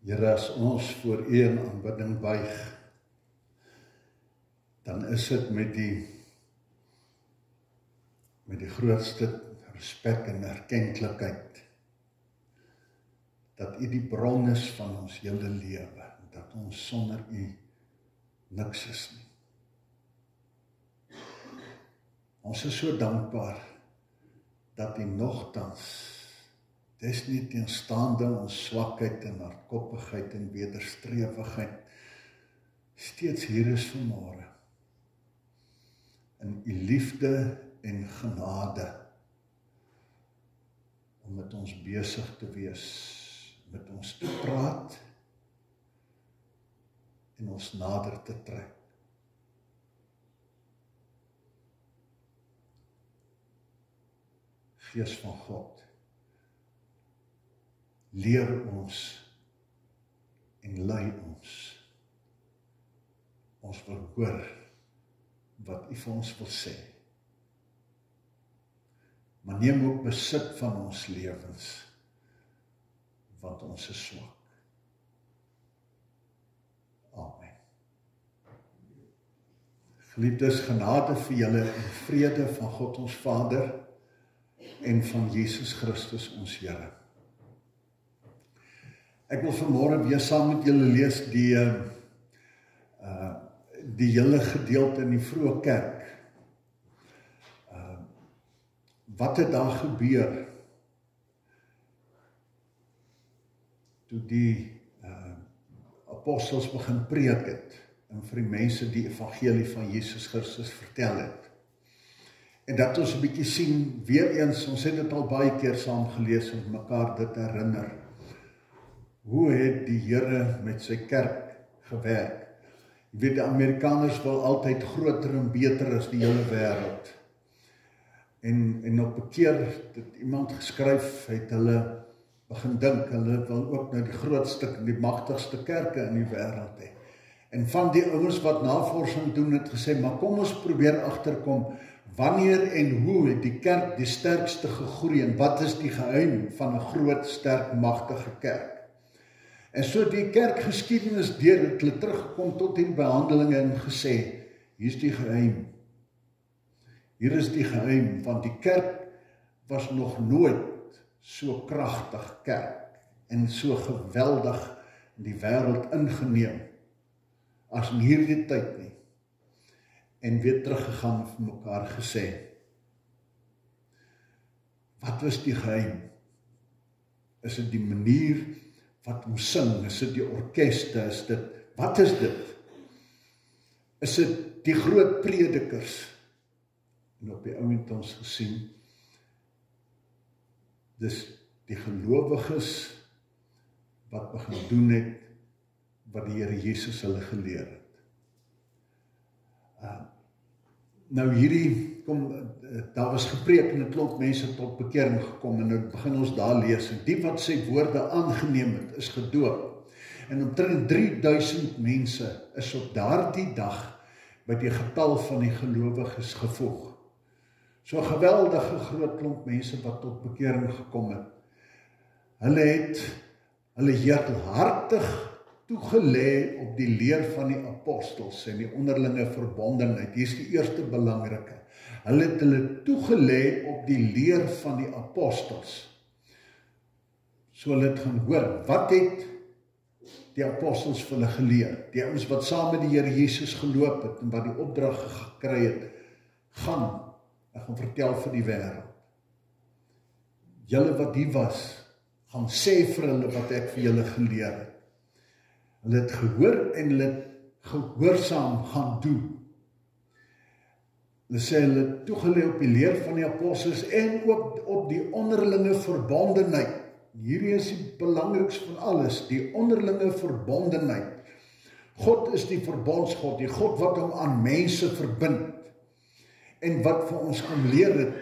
Here, as ons voor U in aanbidding buig, dan is dit met die grootste respek en erkenklikheid, dat U die bron is van ons hele lewe, dat ons sonder U niks is nie. Ons is so dankbaar, dat U nogtans, desnieteenstaande ons swakheid en hardkoppigheid en wederstrewigheid, steeds hier is vanmôre, in U liefde en genade, om met ons besig te wees, met ons te praat, en ons nader te trek. Gees van God, leer ons en lei ons. Ons wil hoor wat U vir ons wil sê. Maar neem ook besit van ons lewens, want ons is swak. Amen. Geliefdes, genade vir julle en vrede van God ons Vader en van Jesus Christus ons Here. Ek wil vanmôre weer saam met julle lees die hele gedeelte in die vroeë kerk. Wat het daar gebeur toe die apostels begin preek het en vir die mense die evangelie van Jesus Christus vertel het. En dat ons 'n bietjie sien, weer eens, ons het dit al baie keer saam gelees en mekaar dit herinner. Hoe het die Here met sy kerk gewerk? Jy weet, die Amerikaners wil altyd groter en beter as die hele wêreld. En op 'n keer het iemand geskryf, het hulle begin dink, hulle wil ook nou die grootste en die magtigste kerke in die wêreld hê. En van die ouens wat navorsing doen het gesê, maar kom ons probeer agterkom, wanneer en hoe het die kerk die sterkste gegroei en wat is die geheim van 'n groot, sterk, magtige kerk? En so die kerkgeskiedenis deur het hulle teruggekom tot hierdie behandelinge en gesê, hier is die geheim. Hier is die geheim, want die kerk was nog nooit so kragtig kerk en so geweldig in die wêreld ingeneem as in hierdie tyd nie. En weer teruggegaan vir mekaar gesê, wat was die geheim? Is dit die manier wat ons sing? Is dit die orkeste? Wat is dit? Is dit die groot predikers? En op die ouend ons gesien, dis die gelowiges wat begin doen het, wat die Here Jesus hulle geleer het. Nou daar was gepreek en 'n klomp mense tot bekering gekom en nou begin ons daar lees en die wat sy woorde aangeneem het, is gedoop. En omtrent 3000 mense is op daardie dag by die getal van die gelowiges gevoeg. So 'n geweldige groot klomp mense wat tot bekering gekom het. Hulle heelhartig toegelê op die leer van die apostels en die onderlinge verbondenheid. Hier is die eerste belangrike. Hulle het toegelê op die leer van die apostels. So hulle het gaan hoor, wat het die apostels vir hulle geleer? Die ouens wat saam met die Here Jesus geloop het en wat die opdrag gekry het, gaan vertel vir die wêreld. Julle wat die was, gaan sê vir hulle wat ek vir julle geleer het. Hulle het gehoor en hulle het gehoorsaam gaan doen. Hulle sê hulle het toegelê op die leer van die apostels en ook op die onderlinge verbondenheid. Hierdie is die belangrikste van alles, die onderlinge verbondenheid. God is die verbondsgod, die God wat hom aan mense verbind. En wat vir ons kan leer het,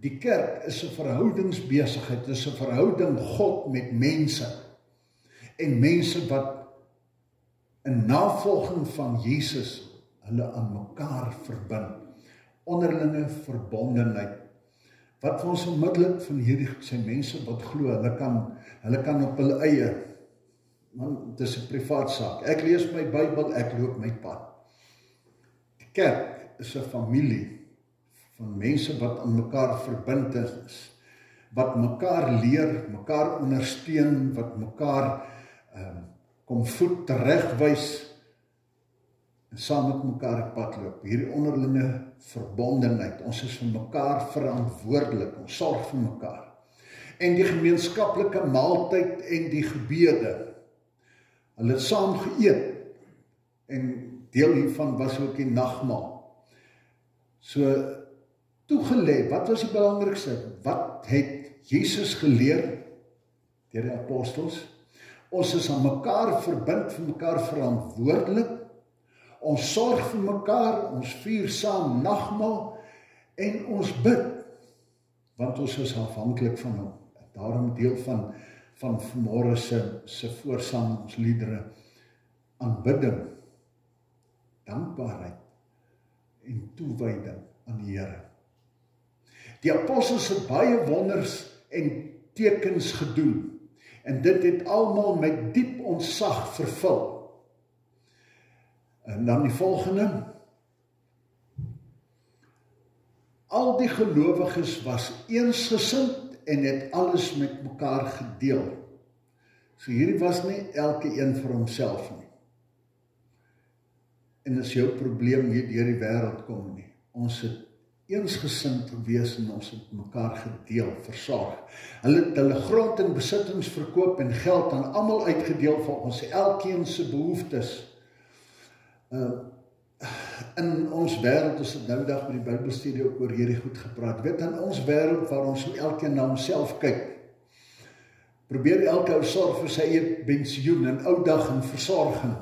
die kerk is 'n verhoudingsbesigheid, is 'n verhouding God met mense. En mense wat in navolging van Jesus hulle aan mekaar verbind. Onderlinge verbondenheid. Wat vir ons onmiddellik van hierdie sy mense wat glo, hulle kan op hulle eie man, dit is 'n privaat saak. Ek lees my Bybel, ek loop my pad. Die kerk is 'n familie van mense wat aan mekaar verbind is, wat mekaar leer, mekaar ondersteun, wat mekaar kom voet teregwys en saam met mekaar die pad loop. Hierdie onderlinge verbondenheid, ons is vir mekaar verantwoordelik, ons sorg vir mekaar. En die gemeenskaplike maaltyd en die gebede, hulle het saam geëet, en deel hiervan was ook die nagmaal. So, toegelê, wat was die belangrikste? Wat het Jesus geleer deur die apostels? Ons is aan mekaar verbind, vir mekaar verantwoordelik. Ons sorg vir mekaar, ons vier saam nagmaal en ons bid, want ons is afhanklik van hom. Daarom deel van vanmôre se voorsangsliedere, aanbidding, dankbaarheid en toewyding aan die Here. Die apostels het baie wonders en tekens gedoen, en dit het almal met diep ontzag vervul. En dan die volgende. Al die gelowiges was eensgesind en het alles met mekaar gedeel. So hierdie was nie elke een vir homself nie. En is jou probleem hier deur die wêreld kom nie. Ons het eensgesind gewees en ons het mekaar gedeel, versorg. Hulle het hulle grond en besittings verkoop en geld aan almal uitgedeel vir ons elkeen se behoeftes. In ons wêreld, ons het nou dag met die Bybelstudie ook oor hierdie goed gepraat, weet in ons wêreld waar ons elkeen na homself kyk, probeer elke ou sorg vir sy eie pensioen en ou dag en versorging,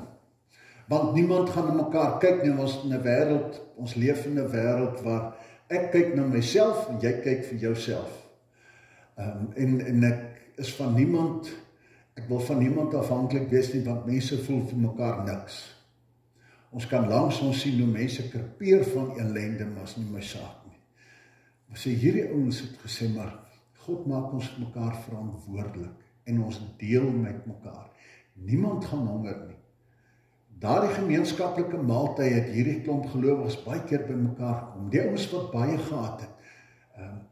want niemand gaan na mekaar kyk nie. Ons in 'n wêreld, ons leef in 'n wêreld waar ek kyk na myself en jy kyk vir jouself. En ek is van niemand, ek wil van niemand afhanklik wees nie, want mense voel vir mekaar niks. Ons kan langs ons sien hoe mense krepeer van ellende, maar is nie my saak nie. Maar sê hierdie ouens het gesê, maar God maak ons vir mekaar verantwoordelik en ons deel met mekaar. Niemand gaan honger nie. Daardie gemeenskaplike maaltyd het hierdie klomp gelowiges baie keer by mekaar gekom. Die ouens wat baie gehad het.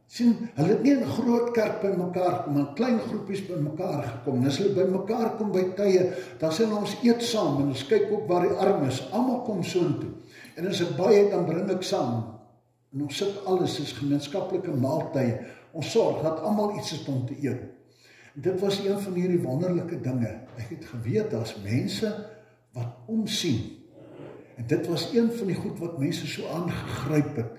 Sien, hulle het nie in 'n groot kerk by mekaar gekom, in klein groepies by mekaar gekom. En as hulle by mekaar kom by tye, dan sê ons eet saam en ons kyk ook waar die armes, almal kom soontoe. En as ek baie het, dan bring ek saam. En ons sit alles is gemeenskaplike maaltye. Ons sorg dat almal iets het om te eet. En dit was een van hierdie wonderlike dinge. Ek het geweet daar's mense wat omsien. En dit was een van die goed wat mense so aangegryp het.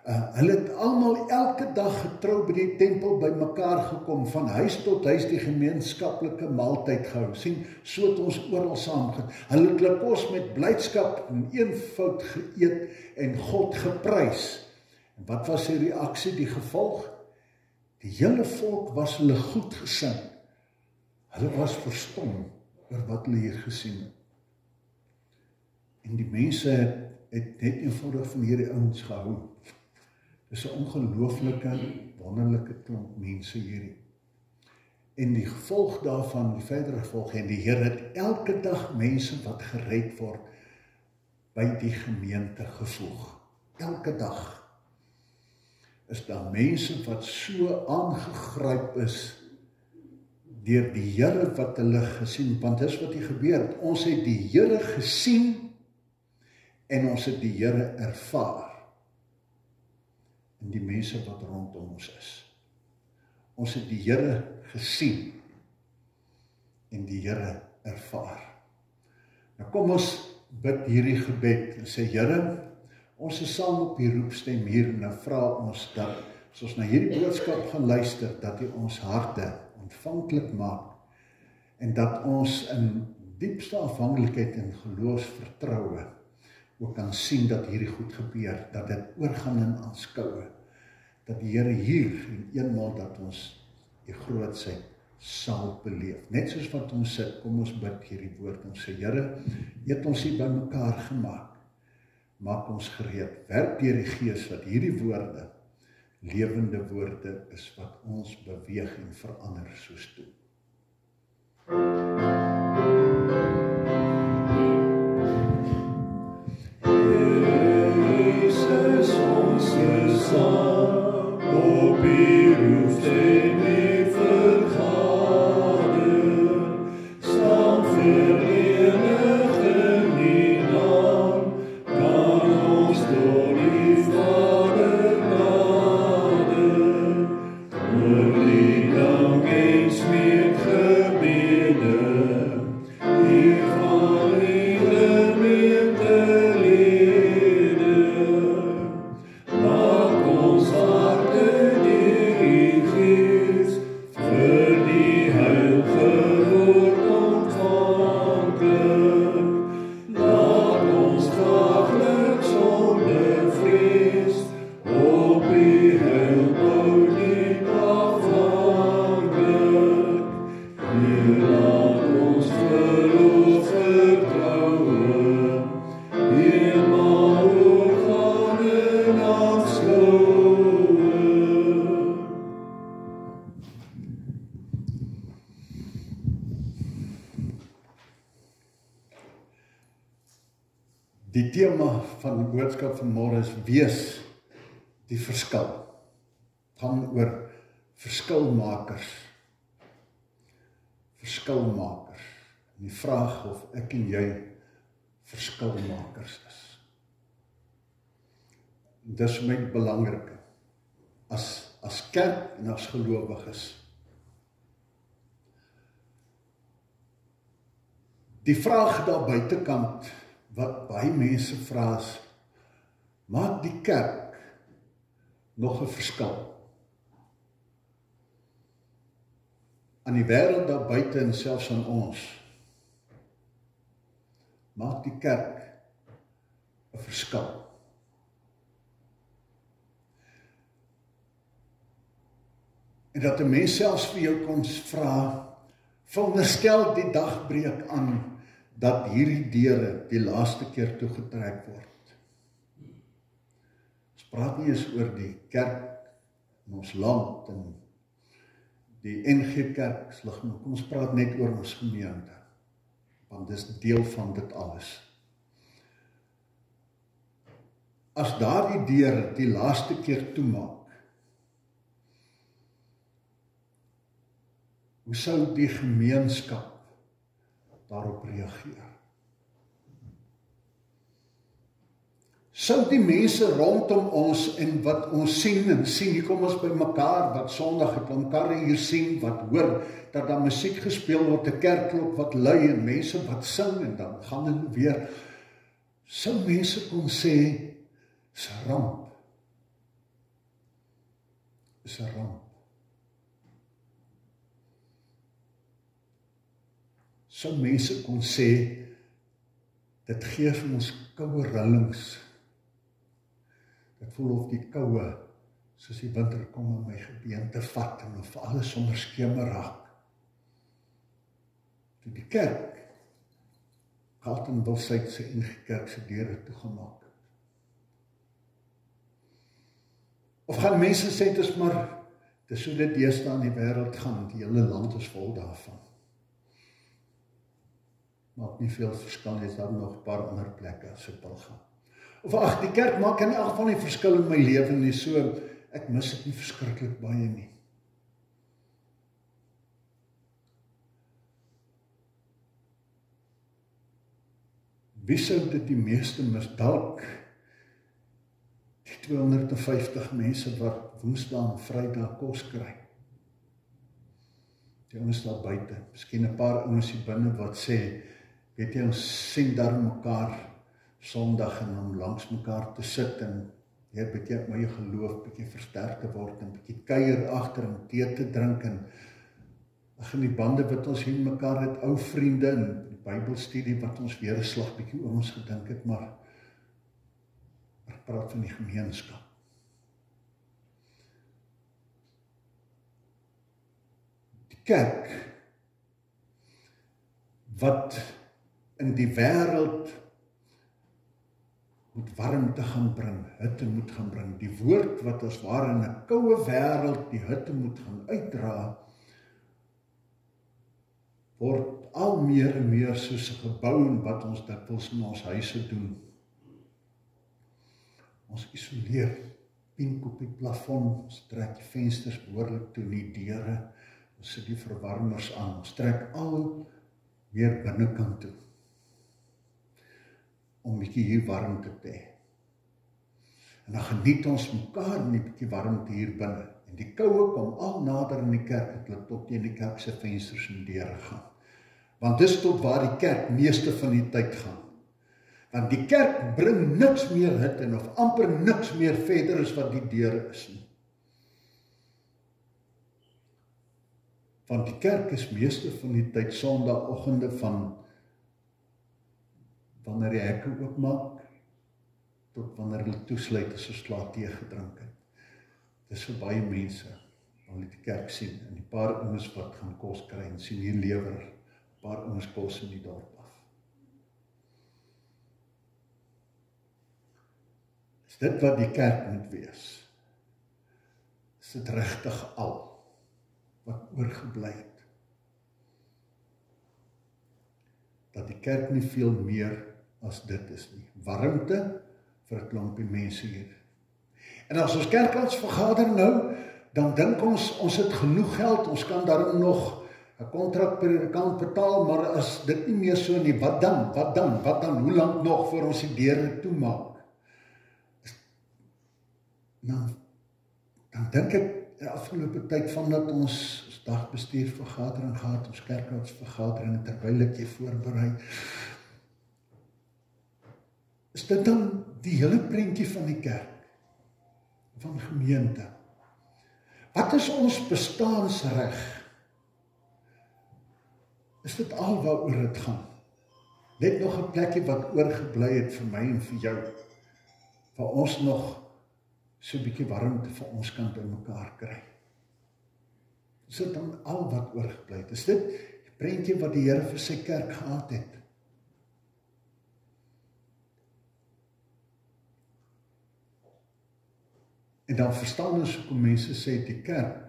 Hulle het almal elke dag getrou by die tempel by mekaar gekom, van huis tot huis die gemeenskaplike maaltyd gehou. Sien, so het ons oral saam gegaan. Hulle het hulle kos met blydskap en eenvoud geëet en God geprys. En wat was die reaksie, die gevolg? Die hele volk was hulle goed gesind. Hulle was verstom oor wat hulle hier gesien het. En die mense het net eenvoudig van hierdie ouens gehou. Dis 'n ongelooflike, wonderlike klomp mense hierdie. En die gevolg daarvan, die verdere gevolg, en die Here het elke dag mense wat gered word by die gemeente gevoeg. Elke dag is daar mense wat so aangegryp is deur die Here wat hulle gesien, want dis wat hier gebeur het. Ons het die Here gesien en ons het die Here ervaar. En die mense wat rondom ons is. Ons het die Here gesien en die Here ervaar. Nou kom ons bid hierdie gebed en sê, Here, ons is saam op die roepstem hier en nou vra ons dat, as ons na hierdie boodskap gaan luister, dat U ons harte ontvanklik maak en dat ons in diepste afhanklikheid en geloofsvertroue ook kan sien dat hierdie goed gebeur, dat dit oorgaan in aanskoue, dat die Here hier en eenmaal dat ons die grootsheid sal beleef. Net soos wat ons sit, kom ons bid hierdie woord, ons sê, Here, U het ons hier by mekaar gemaak, maak ons gereed, werk deur die Gees wat hierdie woorde, lewende woorde is wat ons beweeg en verander soos toe. Die tema van die boodskap vanmôre is wees die verskil. Het gaan oor verskilmakers. Verskilmakers. En die vraag of ek en jy verskilmakers is. Dis vir my belangrik as kerk en as gelowiges. Die vraag daar buitekant wat baie mense vra is, maak die kerk nog 'n verskil? Aan die wêreld daar buite en selfs aan ons, maak die kerk 'n verskil. En dat 'n mens selfs vir jou kon vra, veronderstel die dag breek aan, dat hierdie deure die laaste keer toegetrek word. Ons praat nie eens oor die kerk in ons land en die NG Kerk se liggaam, kom ons praat net oor ons gemeente, want dis deel van dit alles. As daardie deure die laaste keer toemaak, hoe sou die gemeenskap daarop reageer? Sou die mense rondom ons en wat ons sien, hier kom ons by mekaar, wat Sondag het, mekaar hier sien, wat hoor, dat daar musiek gespeel word, 'n kerkklok wat lui, en mense wat sing, en dan gaan hulle weer, sou mense kon sê, is 'n ramp. Is 'n ramp. Sou mense kon sê, dit gee vir ons koue rillings. Dit voel of die koue, soos die winter kom in my gebeente vat, en of alles sommer skemer raak. Toe die kerk, Carletonville se NG Kerk se deure toegemaak het. Of gaan mense sê, dit is maar, dis hoe dit deesdae in die wêreld gaan, die hele land is vol daarvan. Maak nie veel verskil, is daar nog 'n paar ander plekke as dit wil gaan. Of ag, die kerk maak in elk geval nie verskil in my lewe nie, so ek mis dit nie verskriklik baie nie. Wie sou dit die meeste mis? Dalk die 250 mense wat Woensdae en Vrydag kos kry. Die ouens daar buite, miskien 'n paar ouens hier binne wat sê, weet jy, ons sien daar mekaar Sondag en om langs mekaar te sit en bietjie my geloof bietjie versterk te word en bietjie kuier agter en tee te drink en in die bande wat ons hier mekaar het, ou vriende en die Bybelstudie wat ons weer 'n slag bietjie oor ons gedink het, maar ek praat van die gemeenskap. Die kerk wat in die wêreld moet warmte gaan bring, hitte moet gaan bring. Die woord wat as ware in 'n koue wêreld die hitte moet gaan uitdra, word al meer en meer soos 'n gebou en wat ons dikwels in ons huise doen. Ons isoleer pink op die plafon, ons trek die vensters behoorlik toe, die deure, ons sit die verwarmers aan, ons trek al meer binnekant toe, om bietjie hier warmte te hê. En dan geniet ons mekaar in die bietjie warmte hier binne. En die koue kom al nader in die kerk, het hulle tot teen die kerk se vensters en deure gaan. Want dis tot waar die kerk meeste van die tyd gaan. Want die kerk bring niks meer hit en of amper niks meer verder as wat die deure is nie. Want die kerk is meeste van die tyd Sondagoggende van wanneer die hekke oopmaak tot wanneer hulle toesluit as ons klaar tee gedrink het. Dis vir baie mense al die kerk sien en die paar ouens wat gaan kos kry en sien hier lewer 'n paar ouens kos in die dorp af. Is dit wat die kerk moet wees? Is dit regtig al wat oorgebly het? Dat die kerk nie veel meer as dit is nie. Warmte vir 'n klompie mense hier. En as ons kerkradsvergadering nou, dan dink ons het genoeg geld, ons kan daarom nog 'n kontrakpredikant betaal, maar as dit nie meer so nie, wat dan? Hoe lank nog voor ons die deure toemaak? Nou, dan dink ek die afgelope tyd van dat ons dagbestuurvergadering gehad, ons kerkradsvergadering, terwyl ek jy voorberei, is dit dan die hele prentjie van die kerk, van gemeente. Wat is ons bestaansreg? Is dit al waaroor dit gaan? Net nog 'n plekkie wat oorgebly het vir my en vir jou, waar ons nog so 'n bietjie warmte vir ons kan by mekaar kry. Is dit dan al wat oorgebly het? Is dit die prentjie wat die Here vir sy kerk gehad het? En dan verstaan ons hoekom mense sê die kerk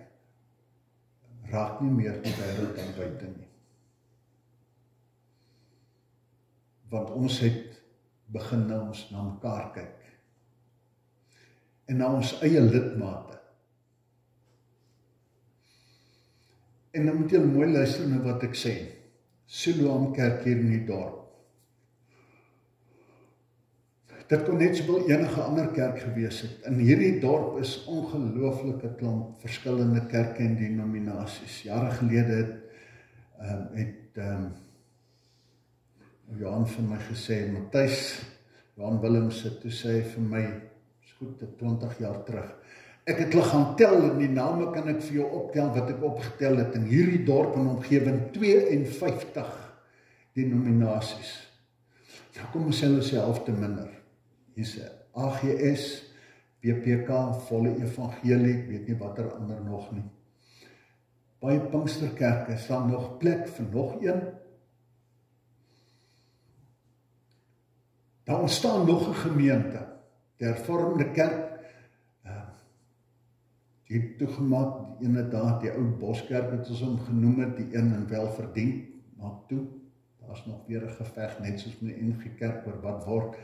raak nie meer die wêreld dan buite nie. Want ons het begin na mekaar kyk. En na ons eie lidmate. En dan moet julle mooi luister na wat ek sê. Siloam Kerk hier in die dorp. Dit kon net sowel enige ander kerk gewees het. In hierdie dorp is ongelooflike klomp verskillende kerke en denominasies. Jare gelede het Johan vir my gesê, Matthys, Johan Willems het toe sê vir my, is goed, 20 jaar terug, ek het hulle gaan tel en die name kan ek vir jou optel wat ek opgetel het in hierdie dorp en omgewing 52 denominasies. Nou kom ons sê helfte te minder. Hier's AGS, PPK, Volle Evangelie, ek weet nie wat ander nog nie. Baie Pinksterkerke, is daar nog plek vir nog een? Daar ontstaan nog 'n gemeente, die hervormde kerk, die het toegemaak, die ene daar, die ou Boskerk het ons hom genoem het, die een en Welverdiend, maak toe, daar is nog weer 'n geveg, net soos met die NG Kerk oor wat word.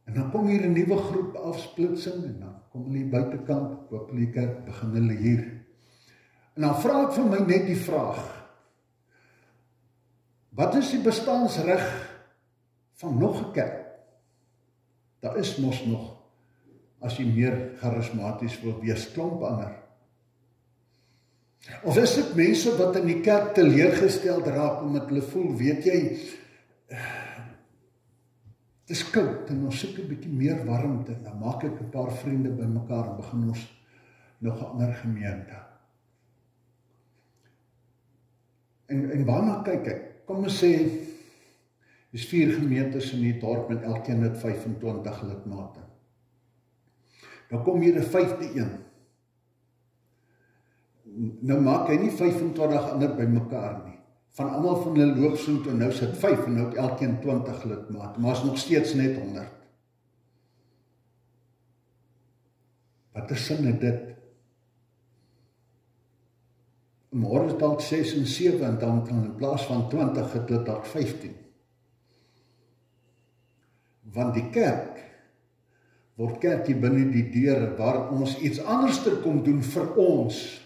En dan kom hier 'n nuwe groep afsplitsing, en dan kom hulle hier buitekant, koop hulle die kerk, begin hulle hier. En dan vra ek vir my net die vraag, wat is die bestaansreg van nog 'n kerk? Daar is mos nog, as jy meer charismaties wil wees, klomp ander. Of is dit mense wat in die kerk teleurgesteld raak, omdat hulle voel, weet jy, het is koud en ons soek 'n bietjie meer warmte, dan maak ek 'n paar vriende by mekaar en begin ons nog 'n ander gemeente. En waarna kyk ek? Kom ons sê, is 4 gemeentes in die dorp en elkeen het 25 lidmate. Dan kom hier 'n 5de een. Nou maak hy nie 25 ander by mekaar nie. Van almal van hulle loop so toe, nou sit 5 en nou het elkeen 20 lidmate, maar is nog steeds net 100. Wat is sin het dit? Môre is dalk 6 en 7 en dan kan in plaas van 20 het hulle dalk 15. Want die kerk word kerk hier binne die deure, waar ons iets anders kom doen vir ons.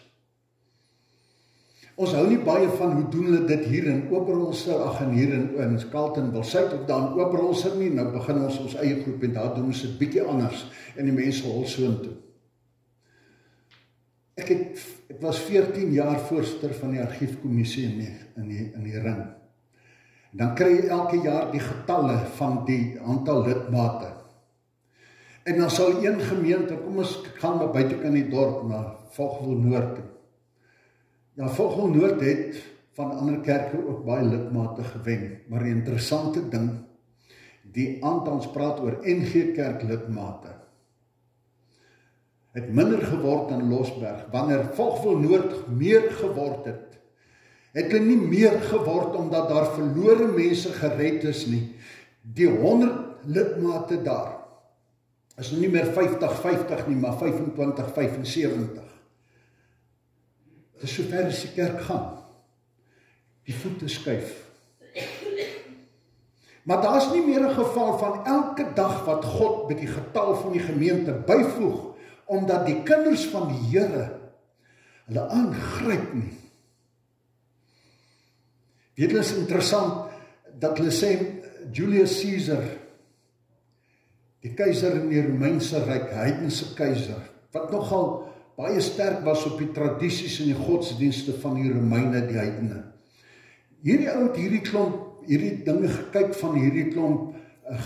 Ons hou nie baie van hoe doen hulle dit hier in Oberholser, en hier in Carletonville-Suid, of daar in Oberholser nie, nou begin ons eie groep, en daar doen ons dit bietjie anders, en die mense hol soontoe. Ek was 14 jaar voorsitter van die argiefkommissie in die ring. Dan kry jy elke jaar die getalle van die aantal lidmate. En dan sal een gemeente, kom ons gaan maar buitekant die dorp, na Vogel Noord toe. Ja, Vogel Noord het van ander kerke ook baie lidmate gewen, maar die interessante ding, die aantal, ons praat oor NG Kerk lidmate, het minder geword in Losberg. Wanneer Vogel Noord meer geword het, het hulle nie meer geword omdat daar verlore mense gered is nie. Die 100 lidmate daar is nou nie meer 50 nie, maar 25, 75. Dit is sover as die kerk gaan. Die voete skuif. Maar daar is nie meer 'n geval van elke dag wat God met die getal van die gemeente byvoeg, omdat die kinders van die Here hulle aangryp nie. Weet julle, is interessant dat hulle sê Julius Caesar, die keiser in die Romeinse Ryk, heidense keiser, wat nogal baie sterk was op die tradisies en die godsdienste van die Romeine, die heidene. Hierdie ou het hierdie dinge gekyk van hierdie klomp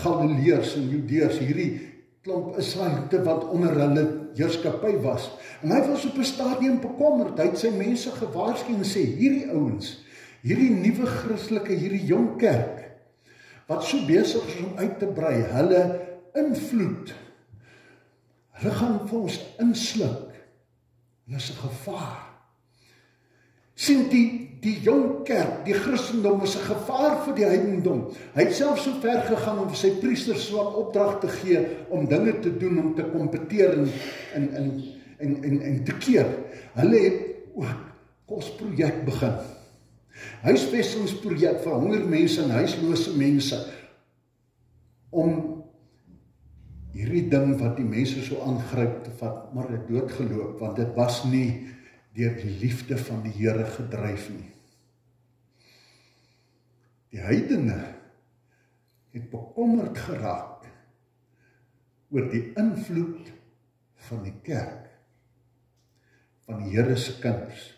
Galileërs en Judeërs, hierdie klomp Israeliete wat onder hulle heerskappy was. En hy was op 'n stadium bekommerd. Hy het sy mense gewaarsku en sê, hierdie ouens, hierdie nuwe Christelike, hierdie jong kerk, wat so besig is om uit te brei, hulle invloed, hulle gaan vir ons insluk. Hulle is 'n gevaar. Sien, die jong kerk, die Christendom is 'n gevaar vir die heidendom. Hy het self so ver gegaan om vir sy priesters so 'n opdrag te gee om dinge te doen, om te kompeteer en te keer. Hulle het ook kosprojek begin. Huisvestingsprojek vir honger mense en huislose mense, om hierdie ding wat die mense so aangryp te vat, maar het doodgeloop, want dit was nie deur die liefde van die Here gedryf nie. Die heidene het bekommerd geraak oor die invloed van die kerk, van die Here se kinders.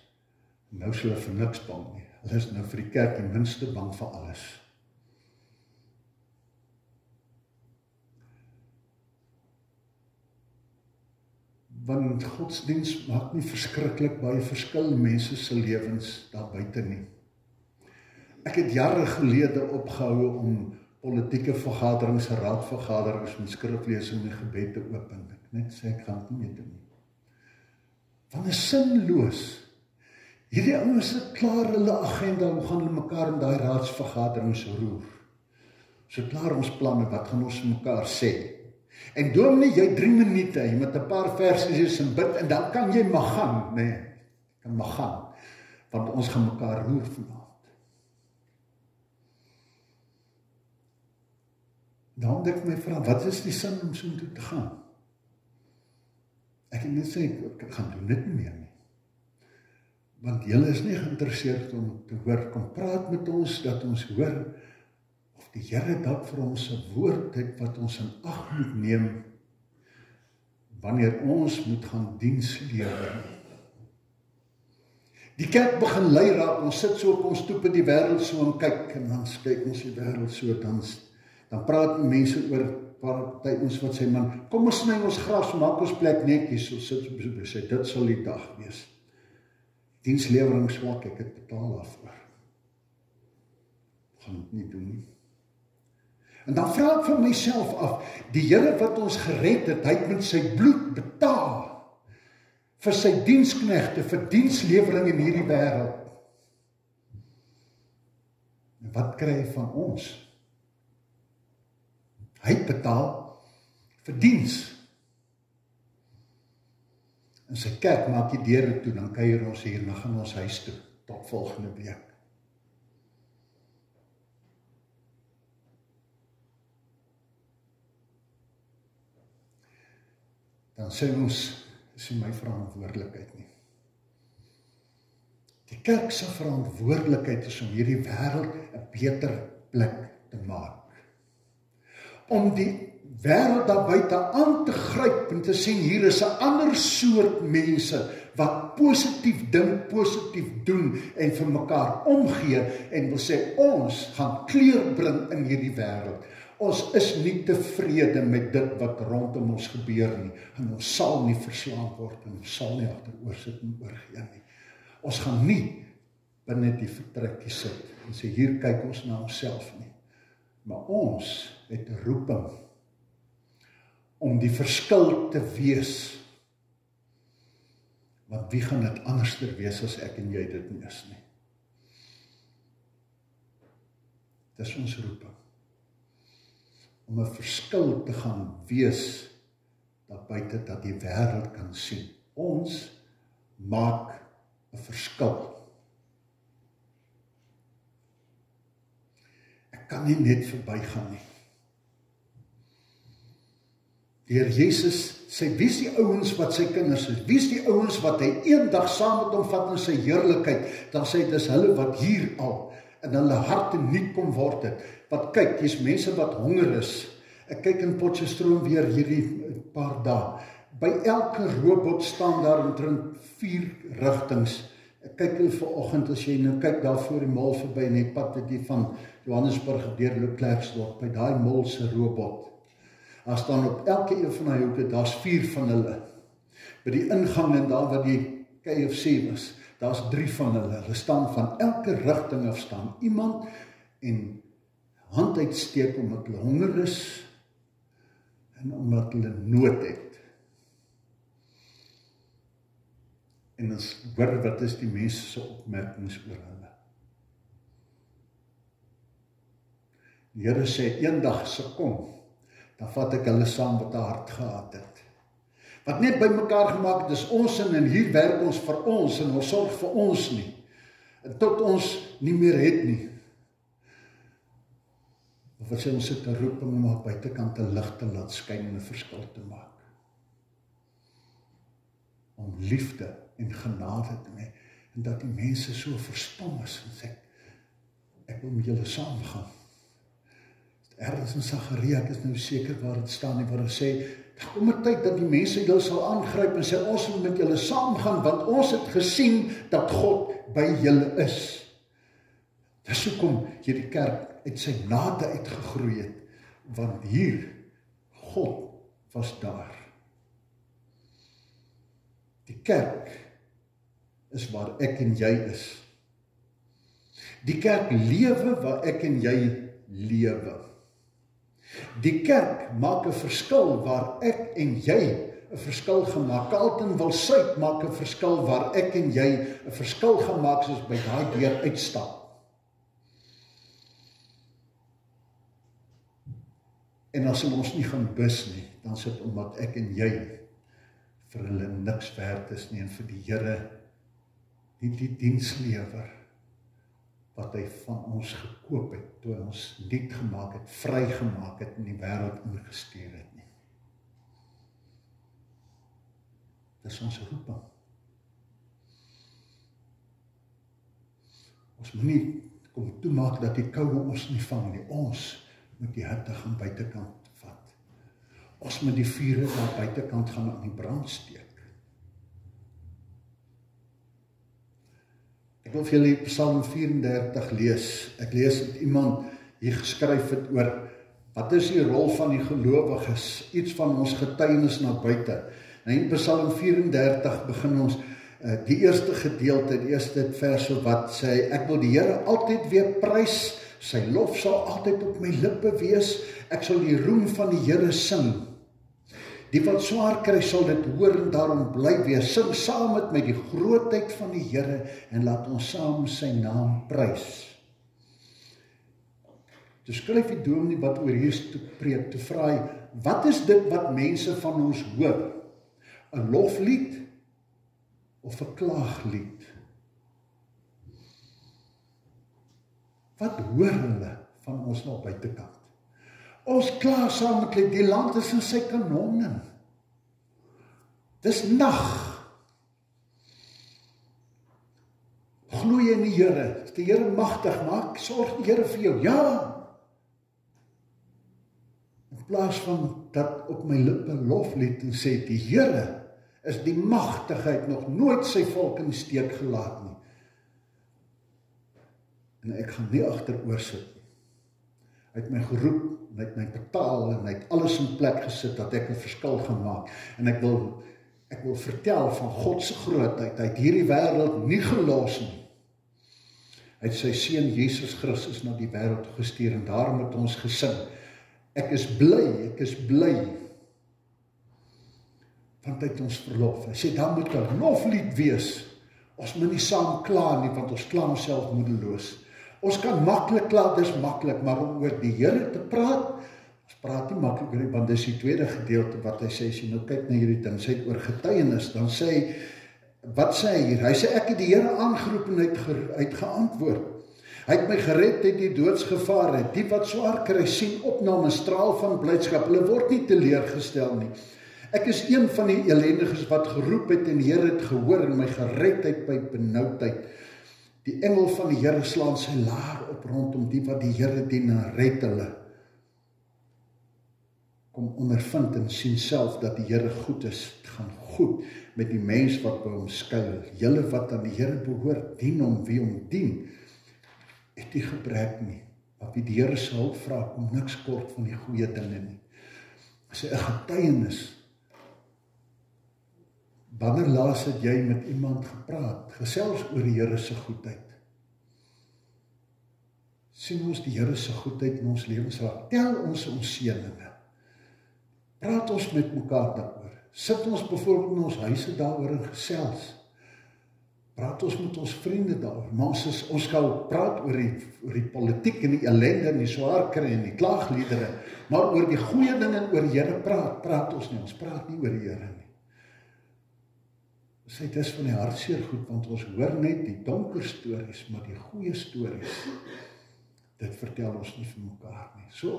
Nou is hulle vir niks bang nie. Hulle is nou vir die kerk die minste bang vir alles. Want godsdienst maak nie verskriklik baie verskil in mense se lewens daar buite nie. Ek het jare gelede opgehou om politieke vergaderings, raadvergaderings met skriflesing en gebed te open. Ek net sê ek gaan nie meer doen nie. Want is sinloos. Hierdie ouens het klaar hulle agenda, hoe gaan hulle mekaar in daai raadsvergaderings roer? So klaar ons planne, wat gaan ons mekaar sê? En dominee, jy 3 minute, jy met 'n paar versies en bid, en dan kan jy maar gaan, nee, kan maar gaan, want ons gaan mekaar roer vanaand. Dan het ek my vra, wat is die sin om so toe te gaan? Ek het net sê, ek gaan doen dit nie meer nie. Want julle is nie geïnteresseerd om te hoor, kom praat met ons, dat ons hoor, of die Here dalk vir ons 'n woord het wat ons in ag moet neem wanneer ons moet gaan diens lewer. Die kerk begin lei raak, ons sit so op ons stoep in die wêreld so en kyk, en dan kyk ons die wêreld so, dan praat mense oor party ons wat sê, man, kom ons sny ons gras, maak ons plek netjies, so sit op so sê, dit sal die dag wees. Dienslewering swak, ek het betaal daarvoor. Gaan dit nie doen nie. En dan vra ek vir myself af, die Here wat ons gered het, hy het met sy bloed betaal vir sy diensknegte, vir dienslewering in hierdie wêreld. En wat kry hy van ons? Hy het betaal vir diens. En sy kerk maak die deure toe, dan kuier ons hier, dan gaan ons huis toe, tot volgende week. dan sê ons, dis nie my verantwoordelikheid nie. Die kerk se verantwoordelikheid is om hierdie wêreld 'n beter plek te maak. Om die wêreld daar buite aan te gryp en te sien, hier is 'n ander soort mense wat positief dink, positief doen en vir mekaar omgee en wil sê, ons gaan kleur bring in hierdie wêreld. Ons is nie tevrede met dit wat rondom ons gebeur nie, en ons sal nie verslaan word en ons sal nie agteroor sit en oorgee nie. Ons gaan nie binne die vertrekkie sit en sê, hier kyk ons na onsself nie. Maar ons het 'n roeping om die verskil te wees. Want wie gaan dit anderster wees as ek en jy dit nie is nie? Dis ons roeping. Om 'n verskil te gaan wees daar buite, dat die wêreld kan sien. Ons maak 'n verskil. Ek kan nie net verbygaan nie. Die Here Jesus sê, wie is die ouens wat sy kinders is? Wie is die ouens wat hy eendag saam met hom vat in sy heerlikheid? Dan sê hy, dis hulle wat hier al in hulle harte nuut kom word het. Wat kyk, dis mense wat honger is. Ek kyk in Potchefstroom weer hierdie paar dae. By elke robot staan daar omtrent 4 rigtings. Ek kyk hulle vanoggend, as jy nou kyk daar voor die mall verby, en die pad wat jy van Johannesburg deur Leclercsdorp, by daai mall se robot. Daar staan op elke een van die hoeke, daar's 4 van hulle. By die ingang en daar waar die KFC was, daar's 3 van hulle. Hulle staan van elke rigting af staan iemand en hand uitsteek omdat hulle honger is en omdat hulle nood het. En ons hoor wat is die mense se opmerkings oor hulle. Die Here sê, eendag se kom, dan vat ek hulle saam wat 'n hart gehad het. Wat net by mekaar gemaak het, is ons en hier werk ons vir ons en ons sorg vir ons nie. En tot ons nie meer het nie. Of wat sê ons het 'n roeping om op buitekant 'n lig te laat skyn en 'n verskil te maak. Om liefde en genade te hê. En dat die mense so verstom is en sê, ek wil met julle saamgaan. Ergens in Sagaria, ek is nou seker waar dit staan en waar hy sê, daar kom 'n tyd dat die mense julle sal aangryp en sê, ons wil met julle saamgaan, want ons het gesien dat God by julle is. Dis hoekom hierdie kerk uit sy nade uitgegroei het, want hier, God was daar. Die kerk is waar ek en jy is. Die kerk lewe waar ek en jy lewe. Die kerk maak 'n verskil waar ek en jy 'n verskil gemaak. Carlton Wilsuid maak 'n verskil waar ek en jy 'n verskil gemaak soos by daai deur uitstap. En as hulle ons nie gaan bus nie, dan sit omdat ek en jy vir hulle niks werd is nie en vir die Here nie die diens lewer wat hy van ons gekoop het, toe hy ons nuut gemaak het, vry gemaak het en die wêreld ingestuur het nie. Dis ons roeping. Ons moet nie kom toemaak dat die koue ons nie vang nie. Ons moet die hitte gaan buitekant vat. Ons moet die vure daar buitekant gaan aan die brand steek. Ek wil vir julle Psalm 34 lees. Ek lees dat iemand hier geskryf het oor wat is die rol van die gelowiges, iets van ons getuienis na buite. En in Psalm 34 begin ons die eerste gedeelte, die eerste verse wat sê, ek wil die Here altyd weer prys, sy lof sal altyd op my lippe wees, ek sal die roem van die Here sing. Die wat swaar kry sal dit hoor en daarom bly wees. Sing saam met my die grootheid van die Here en laat ons saam sy naam prys. Toe skryf die dominee wat oor hier te preek, te vra hy, wat is dit wat mense van ons hoor? 'n loflied of 'n klaaglied? Wat hoor hulle van ons nou buitekant? Ons kla saam met hulle, die land is in sy kanonnen. Dis nag. Glo jy in die Here? Is die Here magtig? Maak sorg die Here vir jou? Ja. In plaas van dat op my lippe loflied en sê, die Here is die magtigheid, nog nooit sy volk in die steek gelaat nie. En ek gaan nie agteroor sit nie. Hy het my geroep, en hy het my betaal, en hy het alles in plek gesit, dat ek 'n verskil gaan maak. En ek wil vertel van God se grootheid. Hy het hierdie wêreld nie gelos nie. Hy het sy seun Jesus Christus na die wêreld gestuur, en daarom het ons gesing, ek is bly, want hy het ons verlof. Hy sê, daar moet 'n loflied wees. Ons moet nie saam kla nie, want ons kla onsself moedeloos. Ons kan maklik kla, dis maklik, maar om oor die Here te praat, ons praat nie maklik oor die, want dis die tweede gedeelte wat hy sê, as jy nou kyk na hierdie ding, sê het oor getuienis, dan sê hy, wat sê hy hier? Hy sê, ek het die Here aangeroep en hy het geantwoord. Hy het my gered uit die doodsgevare. Die wat swaar kry, sien opname, 'n straal van blydskap. Hulle word nie teleurgestel nie. Ek is een van die ellendiges wat geroep het en die Here het gehoor en my gered uit by benoudheid. Die engel van die Here slaan sy laar op rondom die wat die Here dien en red hulle. Kom ondervind en sien self dat die Here goed is. Het gaan goed met die mens wat by hom skuil. Julle wat aan die Here behoort, dien hom wie hom dien. Het nie gebrek nie. Maar wie die Here se hulp vra, kom niks kort van die goeie dinge nie. As 'n getuienis. Wanneer laas het jy met iemand gepraat, gesels oor die Here se goedheid? Sien ons die Here se goedheid in ons lewens raak? Tel ons seëninge. Praat ons met mekaar daaroor. Sit ons byvoorbeeld in ons huise daaroor en gesels. Praat ons met ons vriende daaroor. Maar ons gaan praat oor die politiek en die ellende en die swaar kry en die klaagliedere. Maar oor die goeie dinge en oor die Here praat ons nie. Ons praat nie oor die Here nie. Sê dit is van die hartseer goed, want ons hoor net die donker stories, maar die goeie stories, dit vertel ons nie vir mekaar nie. So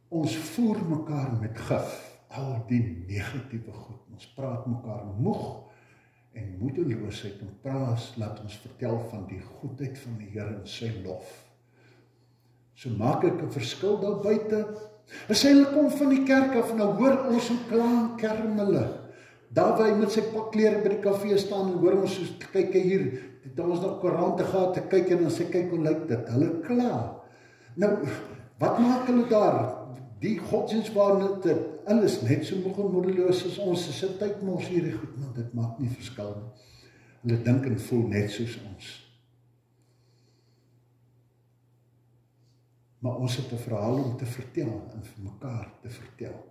ons voer mekaar met gif, al die negatiewe goed. Ons praat mekaar moeg en moedeloosheid en praat, laat ons vertel van die goedheid van die Here en sy lof. So maak ek 'n verskil daar buite. As hulle kom van die kerk af, nou hoor ons hoe kla en kerm hulle. Daar waar hy met sy pakklere by die kafee staan en hoor ons soos, kyk hier, daar was nog koerante gehad, te kyk en dan sê, kyk hoe lyk dit, hulle kla. Nou, wat maak hulle daar? Die godsdienstwaarne, alles net so moedeloos as ons, is 'n tyd mors hierdie goed, maar dit maak nie verskil nie. Hulle dink en voel net soos ons. Maar ons het 'n verhaal om te vertel en vir mekaar te vertel.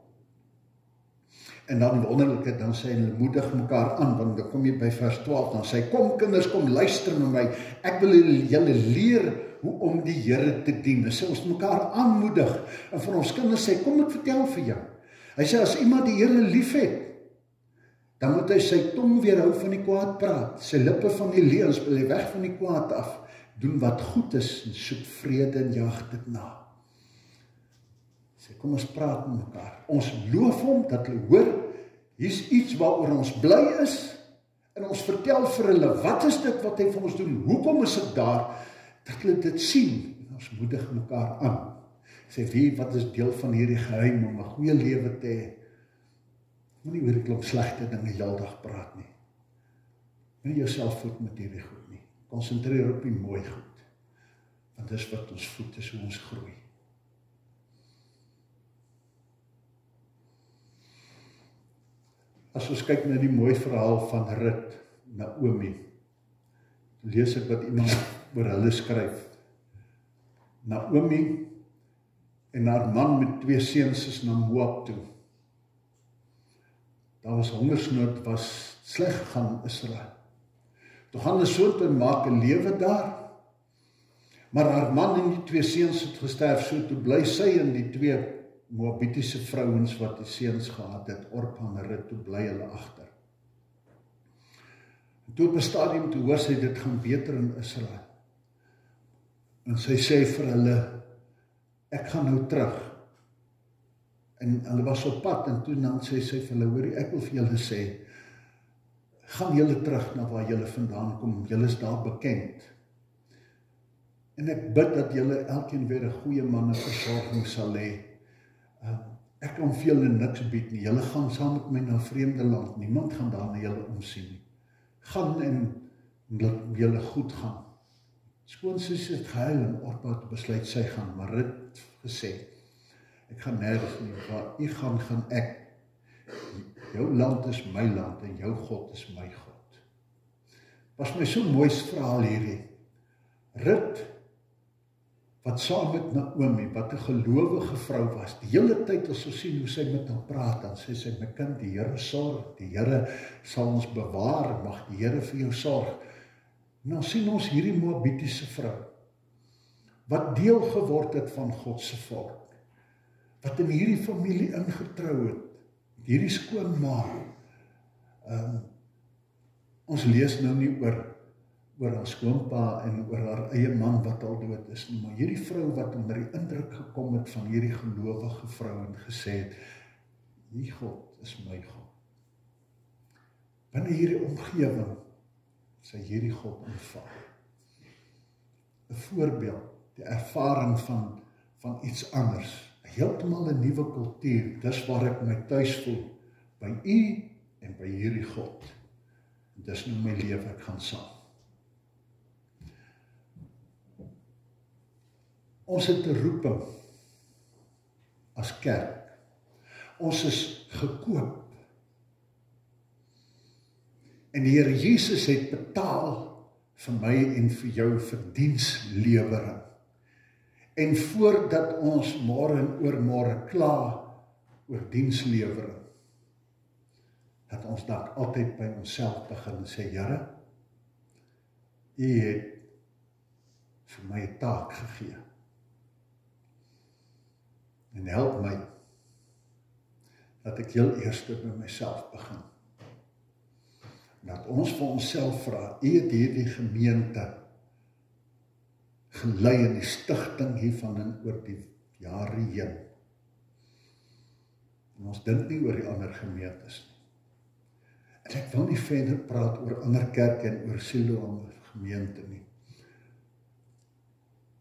En dan wonderlik, dan sê hulle moedig mekaar aan, want dan kom jy by vers 12, dan sê, kom kinders, kom luister na my, ek wil julle leer hoe om die Here te dien. Dan sê ons mekaar aanmoedig, en vir ons kinders sê, kom ek vertel vir jou. Hy sê, as iemand die Here lief het, dan moet hy sy tong weerhou van die kwaad praat, sy lippe van die leuns, wil hy weg van die kwaad af, doen wat goed is, en soek vrede en jag dit na. Sê, kom ons praat met mekaar. Ons loof hom, dat hulle hoor, hier's iets waaroor ons bly is, en ons vertel vir hulle, wat is dit wat hy vir ons doen, hoekom is dit daar, dat hulle dit sien, en ons moedig mekaar aan. Sê, wat is deel van hierdie geheim om 'n goeie lewe te hê? Moenie oor die klomp slegte dinge heeldag praat nie. Moenie jouself voed met hierdie goed nie. Konsentreer op die mooi goed, want dis wat ons voed, is hoe ons groei. As ons kyk na die mooi verhaal van Rut, Naomi, lees ek wat iemand oor hulle skryf. Naomi en haar man met 2 seuns is na Moab toe. Daar was hongersnood, was sleg gegaan in Israel. Toe gaan hulle so toe maak 'n lewe daar, maar haar man en die 2 seuns het gesterf, so toe bly sy en die 2 Moabitiese vrouens wat die seuns gehad het, Orpa en Rut, toe bly hulle agter. En toe op 'n stadium toe hoor sy dit gaan beter in Israel. En sy sê vir hulle, ek gaan nou terug. En hulle was op pad, en toe dan sê sy vir hulle, hoorie, ek wil vir julle sê, gaan julle terug na waar julle vandaan kom, julle is daar bekend. En ek bid dat julle elkeen weer 'n goeie manneversorging sal hê. Ek kan vir julle niks bied nie, julle gaan saam met my na 'n vreemde land, niemand gaan daar na julle omsien nie. Gaan en laat julle goed gaan. Skoonsus het gehuil en Orpa het besluit sy gaan, maar Rut gesê, ek gaan nergens nie, waar u gaan ek. Jou land is my land en jou God is my God. Was my so mooi verhaal hierdie. Rut, wat saam met Naomi, wat 'n gelowige vrou was, die hele tyd as ons sien hoe sy met hom praat, dan sê sy, my kind, die Here sorg, die Here sal ons bewaar, mag die Here vir jou sorg. En dan sien ons hierdie Moabitiese vrou, wat deel geword het van God se volk, wat in hierdie familie ingetrou het, hierdie skoonma. Ons lees nou nie oor haar skoonpa en oor haar eie man wat al dood is nie, maar hierdie vrou wat onder die indruk gekom het van hierdie gelowige vrou en gesê het, die God is my God. Binne hierdie omgewing sy hierdie God aanvaar. 'n voorbeeld, die ervaring van iets anders, heeltemal 'n nuwe kultuur, dis waar ek my tuis voel, by u en by hierdie God. En dis nou my lewe, ek gaan saam. Ons het 'n roeping as kerk. Ons is gekoop. En die Here Jesus het betaal vir my en vir jou vir dienslewering. En voordat ons môre en oormôre kla oor dienslewering, dat ons dalk altyd by onsself begin en sê, Here, u het vir my 'n taak gegee. En help my, dat ek heel eers by myself begin. Dat ons vir onsself vra, u het hierdie gemeente gelei in die stigting hiervan en oor die jare heen. En ons dink nie oor die ander gemeentes nie. En ek wil nie verder praat oor ander kerke en oor Siloam gemeente nie.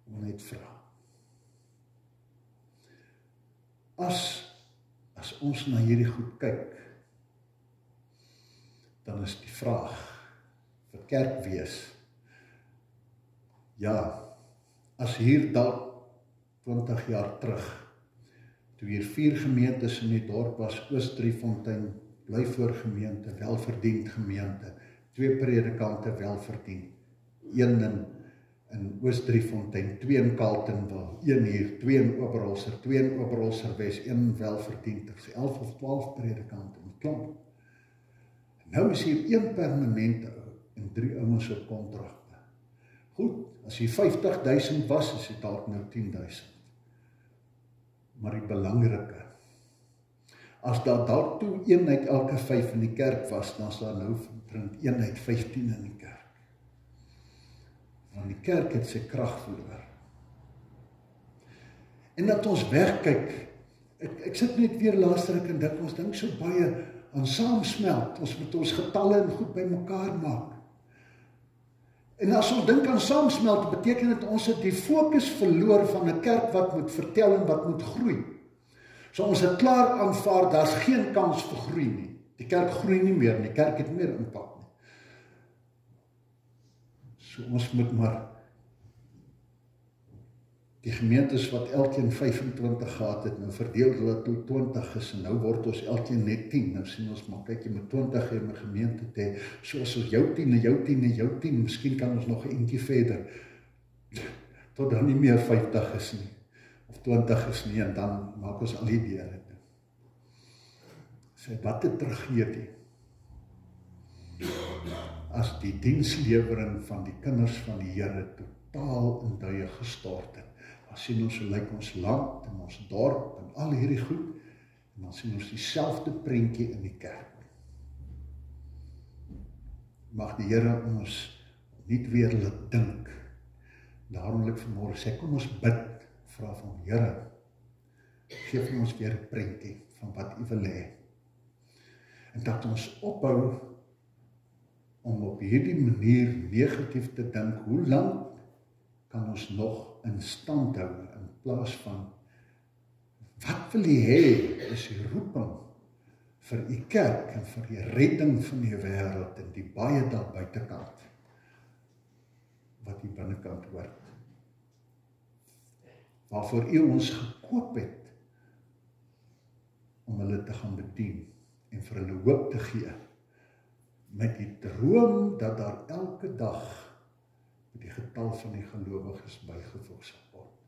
Ek wil net vra. As ons na hierdie goed kyk, dan is die vraag vir kerkwees, ja, as hier dalk 20 jaar terug, toe hier 4 gemeentes in die dorp was, Oos-Driefontein, Blyvoor gemeente, welverdiend gemeente, 2 predikante welverdiend, 1 in Oos-Driefontein, 2 in Carletonville, 1 hier, 2 in Oberholser, 2 in Oberholser Wes, 1 welverdiend, 11 of 12 predikante, en klomp. Nou is hier 1 permanente en 3 ouens op kontrakte. Goed, as hier 50.000 was, is dit dalk nou 10.000. Maar die belangrike, as daar dalk toe 1 uit elke 5 in die kerk was, dan is daar nou 1 uit 15 in die kerk. Want die kerk het sy krag verloor. En dat ons wegkyk, ek sit net weer luister en dink, ons dink so baie aan saamsmelt, ons moet ons getalle en goed by mekaar maak. En as ons dink aan saamsmelt, beteken dit ons het die fokus verloor van 'n kerk wat moet vertel en wat moet groei. So ons het klaar aanvaar, daar's geen kans vir groei nie. Die kerk groei nie meer, die kerk het meer impak nie. So ons moet maar die gemeentes wat elkeen 25 gehad het, nou verdeel hulle toe 20 is, en nou word ons elkeen net 10. Nou sien ons maar, kyk jy met 20 in 'n gemeente te hê, soos ons jou 10 en jou 10 en jou 10, miskien kan ons nog 'n entjie verder, tot dan nie meer 50 is nie, of 20 is nie, en dan maak ons al die deure toe. Sê, wat het teruggee die? As die dienslewering van die kinders van die Here totaal in duie gestort het. Dan sien ons hoe lyk ons land en ons dorp en al hierdie goed, en dan sien ons dieselfde prentjie in die kerk. Mag die Here ons nie weer laat dink. Daarom wil ek vanmôre sê, kom ons bid, vra van Here, geef ons weer 'n prentjie van wat U wil hê. En dat ons ophou om op hierdie manier negatief te dink, hoe lank kan ons nog in stand hou, in plaas van, wat wil jy hê, is die roeping vir die kerk, en vir die redding van die wêreld, en die baie daar buitekant, wat die binnekant hoort, waarvoor U ons gekoop het, om hulle te gaan bedien, en vir hulle hoop te gee, met die droom, dat daar elke dag, die getal van die gelowiges bygevoeg sal word.